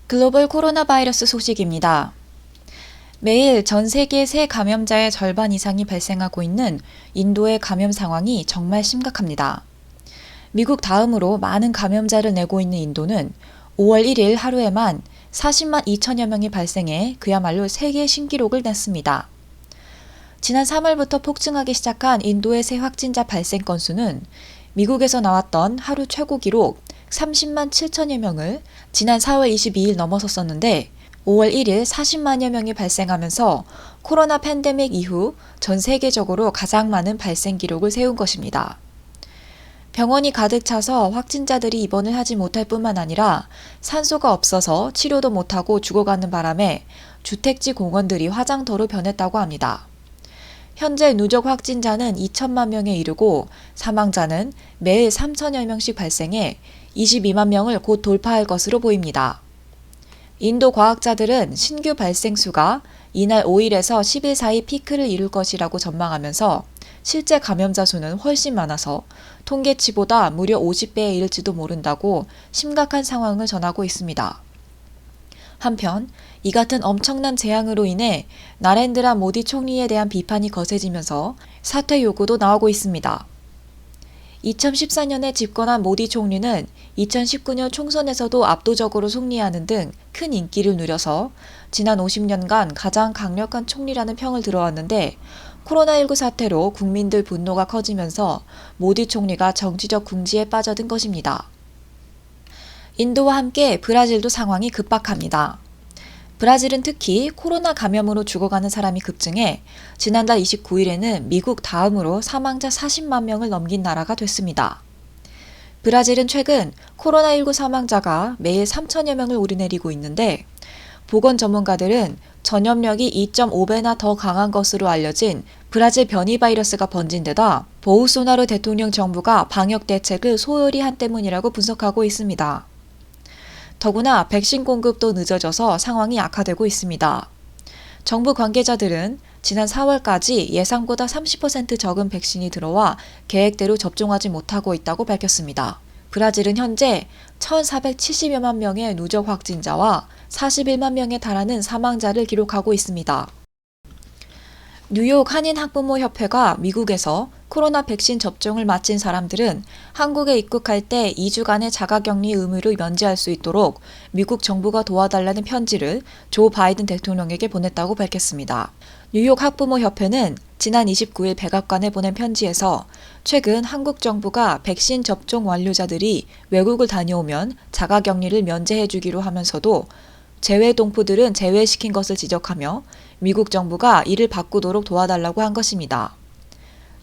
글로벌 코로나 바이러스 소식입니다. 매일 전 세계 새 감염자의 절반 이상이 발생하고 있는 인도의 감염 상황이 정말 심각합니다. 미국 다음으로 많은 감염자를 내고 있는 인도는 5월 1일 하루에만 40만 2천여 명이 발생해 그야말로 세계 신기록을 냈습니다. 지난 3월부터 폭증하기 시작한 인도의 새 확진자 발생 건수는 미국에서 나왔던 하루 최고 기록 30만 7천여 명을 지난 4월 22일 넘어섰었는데 5월 1일 40만여 명이 발생하면서 코로나 팬데믹 이후 전 세계적으로 가장 많은 발생 기록을 세운 것입니다. 병원이 가득 차서 확진자들이 입원을 하지 못할 뿐만 아니라 산소가 없어서 치료도 못하고 죽어가는 바람에 주택지 공원들이 화장터로 변했다고 합니다. 현재 누적 확진자는 2천만 명에 이르고 사망자는 매일 3천여 명씩 발생해 22만 명을 곧 돌파할 것으로 보입니다. 인도 과학자들은 신규 발생 수가 이날 5일에서 10일 사이 피크를 이룰 것이라고 전망하면서 실제 감염자 수는 훨씬 많아서 통계치보다 무려 50배에 이를지도 모른다고 심각한 상황을 전하고 있습니다. 한편 이 같은 엄청난 재앙으로 인해 나렌드라 모디 총리에 대한 비판이 거세지면서 사퇴 요구도 나오고 있습니다. 2014년에 집권한 모디 총리는 2019년 총선에서도 압도적으로 승리하는 등 큰 인기를 누려서 지난 50년간 가장 강력한 총리라는 평을 들어왔는데 코로나19 사태로 국민들 분노가 커지면서 모디 총리가 정치적 궁지에 빠져든 것입니다. 인도와 함께 브라질도 상황이 급박합니다. 브라질은 특히 코로나 감염으로 죽어가는 사람이 급증해 지난달 29일에는 미국 다음으로 사망자 40만 명을 넘긴 나라가 됐습니다. 브라질은 최근 코로나19 사망자가 매일 3천여 명을 오르내리고 있는데 보건 전문가들은 전염력이 2.5배나 더 강한 것으로 알려진 브라질 변이 바이러스가 번진 데다 보우소나루 대통령 정부가 방역 대책을 소홀히 한 때문이라고 분석하고 있습니다. 더구나 백신 공급도 늦어져서 상황이 악화되고 있습니다. 정부 관계자들은 지난 4월까지 예상보다 30% 적은 백신이 들어와 계획대로 접종하지 못하고 있다고 밝혔습니다. 브라질은 현재 1,470여만 명의 누적 확진자와 41만 명에 달하는 사망자를 기록하고 있습니다. 뉴욕 한인학부모협회가 미국에서 코로나 백신 접종을 마친 사람들은 한국에 입국할 때 2주간의 자가격리 의무를 면제할 수 있도록 미국 정부가 도와달라는 편지를 조 바이든 대통령에게 보냈다고 밝혔습니다. 뉴욕 학부모협회는 지난 29일 백악관에 보낸 편지에서 최근 한국 정부가 백신 접종 완료자들이 외국을 다녀오면 자가격리를 면제해주기로 하면서도 제외 동포들은 제외시킨 것을 지적하며 미국 정부가 이를 바꾸도록 도와달라고 한 것입니다.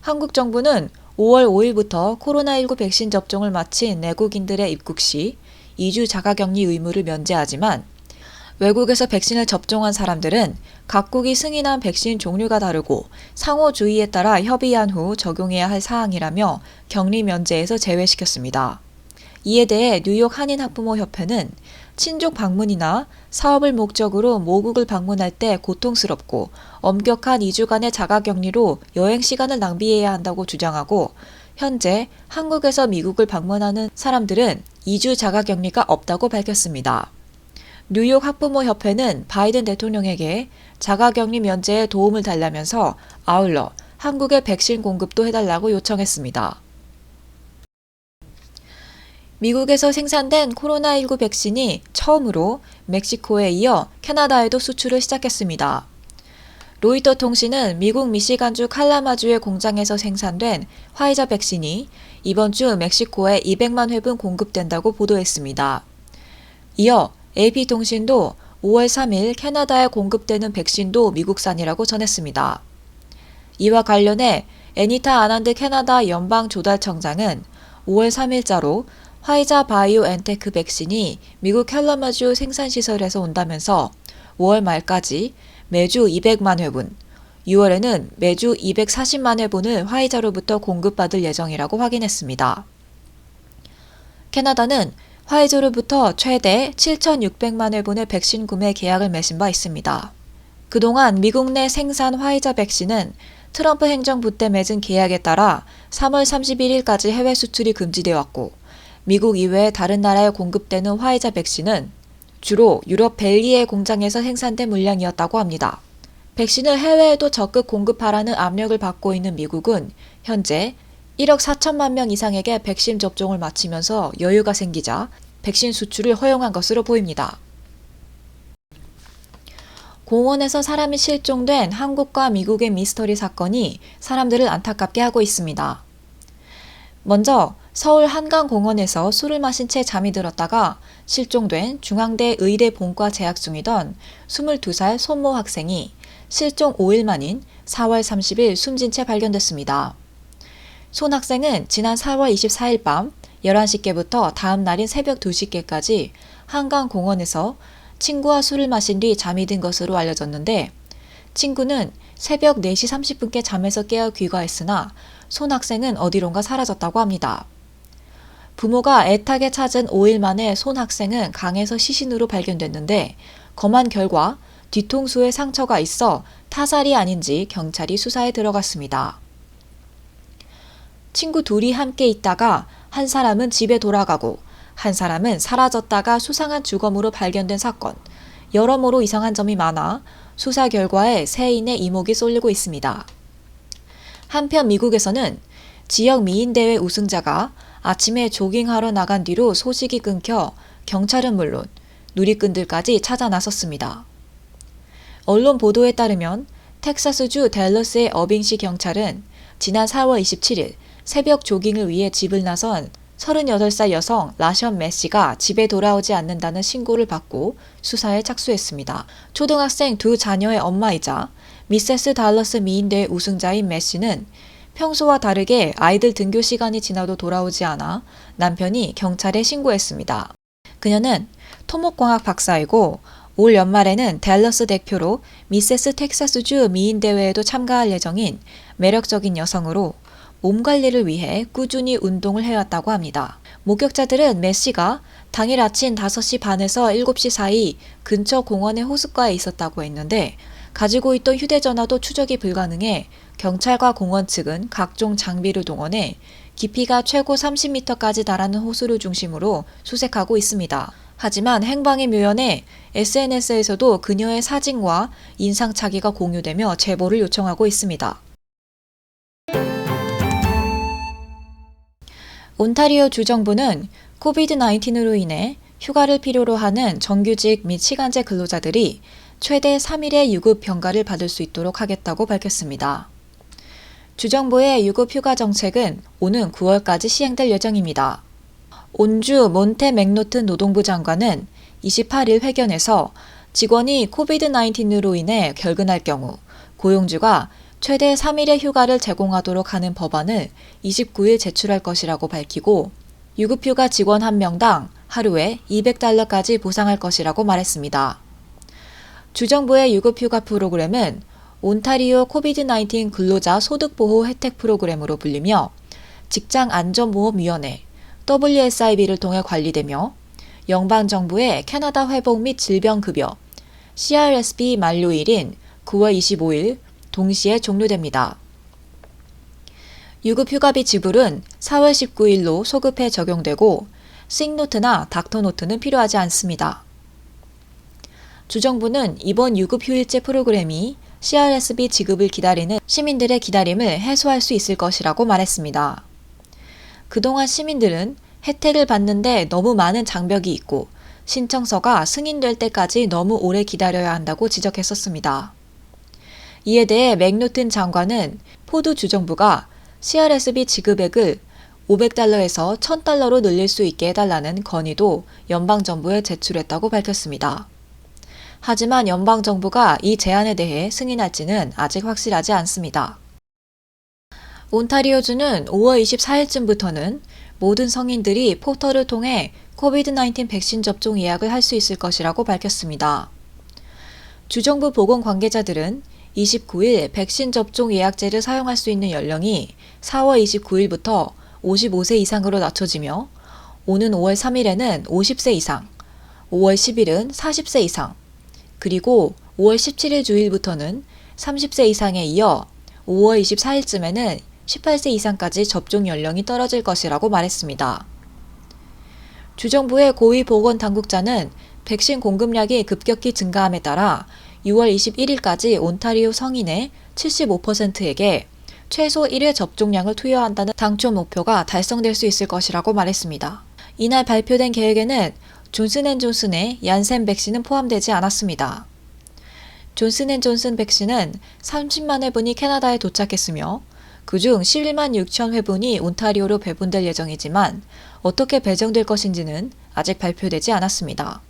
한국 정부는 5월 5일부터 코로나19 백신 접종을 마친 내국인들의 입국 시 2주 자가격리 의무를 면제하지만 외국에서 백신을 접종한 사람들은 각국이 승인한 백신 종류가 다르고 상호주의에 따라 협의한 후 적용해야 할 사항이라며 격리 면제에서 제외시켰습니다. 이에 대해 뉴욕 한인학부모협회는 친족 방문이나 사업을 목적으로 모국을 방문할 때 고통스럽고 엄격한 2주간의 자가격리로 여행 시간을 낭비해야 한다고 주장하고 현재 한국에서 미국을 방문하는 사람들은 2주 자가격리가 없다고 밝혔습니다. 뉴욕 학부모협회는 바이든 대통령에게 자가격리 면제에 도움을 달라면서 아울러 한국에 백신 공급도 해달라고 요청했습니다. 미국에서 생산된 코로나19 백신이 처음으로 멕시코에 이어 캐나다에도 수출을 시작했습니다. 로이터 통신은 미국 미시간주 칼라마주의 공장에서 생산된 화이자 백신이 이번 주 멕시코에 200만 회분 공급된다고 보도했습니다. 이어 AP통신도 5월 3일 캐나다에 공급되는 백신도 미국산이라고 전했습니다. 이와 관련해 애니타 아난드 캐나다 연방조달청장은 5월 3일자로 화이자 바이오엔테크 백신이 미국 캘러마주 생산시설에서 온다면서 5월 말까지 매주 200만 회분, 6월에는 매주 240만 회분을 화이자로부터 공급받을 예정이라고 확인했습니다. 캐나다는 화이자로부터 최대 7,600만 회분의 백신 구매 계약을 맺은 바 있습니다. 그동안 미국 내 생산 화이자 백신은 트럼프 행정부 때 맺은 계약에 따라 3월 31일까지 해외 수출이 금지되어 왔고 미국 이외의 다른 나라에 공급되는 화이자 백신은 주로 유럽 벨기에 공장에서 생산된 물량이었다고 합니다. 백신을 해외에도 적극 공급하라는 압력을 받고 있는 미국은 현재 1억 4천만 명 이상에게 백신 접종을 마치면서 여유가 생기자 백신 수출을 허용한 것으로 보입니다. 공원에서 사람이 실종된 한국과 미국의 미스터리 사건이 사람들을 안타깝게 하고 있습니다. 먼저 서울 한강공원에서 술을 마신 채 잠이 들었다가 실종된 중앙대 의대 본과 재학 중이던 22살 손모 학생이 실종 5일 만인 4월 30일 숨진 채 발견됐습니다. 손 학생은 지난 4월 24일 밤 11시께부터 다음 날인 새벽 2시께까지 한강공원에서 친구와 술을 마신 뒤 잠이 든 것으로 알려졌는데 친구는 새벽 4시 30분께 잠에서 깨어 귀가했으나 손 학생은 어디론가 사라졌다고 합니다. 부모가 애타게 찾은 5일 만에 손 학생은 강에서 시신으로 발견됐는데 검안 결과 뒤통수에 상처가 있어 타살이 아닌지 경찰이 수사에 들어갔습니다. 친구 둘이 함께 있다가 한 사람은 집에 돌아가고 한 사람은 사라졌다가 수상한 주검으로 발견된 사건, 여러모로 이상한 점이 많아 수사 결과에 세인의 이목이 쏠리고 있습니다. 한편 미국에서는 지역 미인대회 우승자가 아침에 조깅하러 나간 뒤로 소식이 끊겨 경찰은 물론 누리꾼들까지 찾아 나섰습니다. 언론 보도에 따르면 텍사스주 댈러스의 어빙시 경찰은 지난 4월 27일 새벽 조깅을 위해 집을 나선 38살 여성 라션 메시가 집에 돌아오지 않는다는 신고를 받고 수사에 착수했습니다. 초등학생 두 자녀의 엄마이자 미세스 달러스 미인대회 우승자인 메시는 평소와 다르게 아이들 등교 시간이 지나도 돌아오지 않아 남편이 경찰에 신고했습니다. 그녀는 토목공학 박사이고 올 연말에는 댈러스 대표로 미세스 텍사스주 미인대회에도 참가할 예정인 매력적인 여성으로 몸 관리를 위해 꾸준히 운동을 해왔다고 합니다. 목격자들은 메시가 당일 아침 5시 반에서 7시 사이 근처 공원의 호숫가에 있었다고 했는데 가지고 있던 휴대전화도 추적이 불가능해 경찰과 공원 측은 각종 장비를 동원해 깊이가 최고 30m까지 달하는 호수를 중심으로 수색하고 있습니다. 하지만 행방이 묘연해 SNS에서도 그녀의 사진과 인상착의가 공유되며 제보를 요청하고 있습니다. 온타리오 주정부는 코비드-19로 인해 휴가를 필요로 하는 정규직 및 시간제 근로자들이 최대 3일의 유급 병가를 받을 수 있도록 하겠다고 밝혔습니다. 주정부의 유급 휴가 정책은 오는 9월까지 시행될 예정입니다. 온주 몬테 맥노튼 노동부 장관은 28일 회견에서 직원이 코비드-19로 인해 결근할 경우 고용주가 최대 3일의 휴가를 제공하도록 하는 법안을 29일 제출할 것이라고 밝히고 유급휴가 직원 1명당 하루에 $200까지 보상할 것이라고 말했습니다. 주정부의 유급휴가 프로그램은 온타리오 코비드-19 근로자 소득보호 혜택 프로그램으로 불리며 직장안전보험위원회 WSIB를 통해 관리되며 연방정부의 캐나다 회복 및 질병급여 CRSB 만료일인 9월 25일 동시에 종료됩니다. 유급휴가비 지불은 4월 19일로 소급해 적용되고 싱노트나 닥터노트는 필요하지 않습니다. 주정부는 이번 유급휴일제 프로그램이 CRSB 지급을 기다리는 시민들의 기다림을 해소할 수 있을 것이라고 말했습니다. 그동안 시민들은 혜택을 받는데 너무 많은 장벽이 있고 신청서가 승인될 때까지 너무 오래 기다려야 한다고 지적했었습니다. 이에 대해 맥노튼 장관은 포드 주정부가 CRSB 지급액을 $500에서 $1,000로 늘릴 수 있게 해달라는 건의도 연방정부에 제출했다고 밝혔습니다. 하지만 연방정부가 이 제안에 대해 승인할지는 아직 확실하지 않습니다. 온타리오주는 5월 24일쯤부터는 모든 성인들이 포털을 통해 코비드-19 백신 접종 예약을 할 수 있을 것이라고 밝혔습니다. 주정부 보건 관계자들은 29일 백신 접종 예약제를 사용할 수 있는 연령이 4월 29일부터 55세 이상으로 낮춰지며 오는 5월 3일에는 50세 이상, 5월 10일은 40세 이상, 그리고 5월 17일 주일부터는 30세 이상에 이어 5월 24일쯤에는 18세 이상까지 접종 연령이 떨어질 것이라고 말했습니다. 주정부의 고위 보건당국자는 백신 공급량이 급격히 증가함에 따라 6월 21일까지 온타리오 성인의 75%에게 최소 1회 접종량을 투여한다는 당초 목표가 달성될 수 있을 것이라고 말했습니다. 이날 발표된 계획에는 존슨앤존슨의 얀센 백신은 포함되지 않았습니다. 존슨앤존슨 백신은 30만 회분이 캐나다에 도착했으며 그중 11만 6천 회분이 온타리오로 배분될 예정이지만 어떻게 배정될 것인지는 아직 발표되지 않았습니다.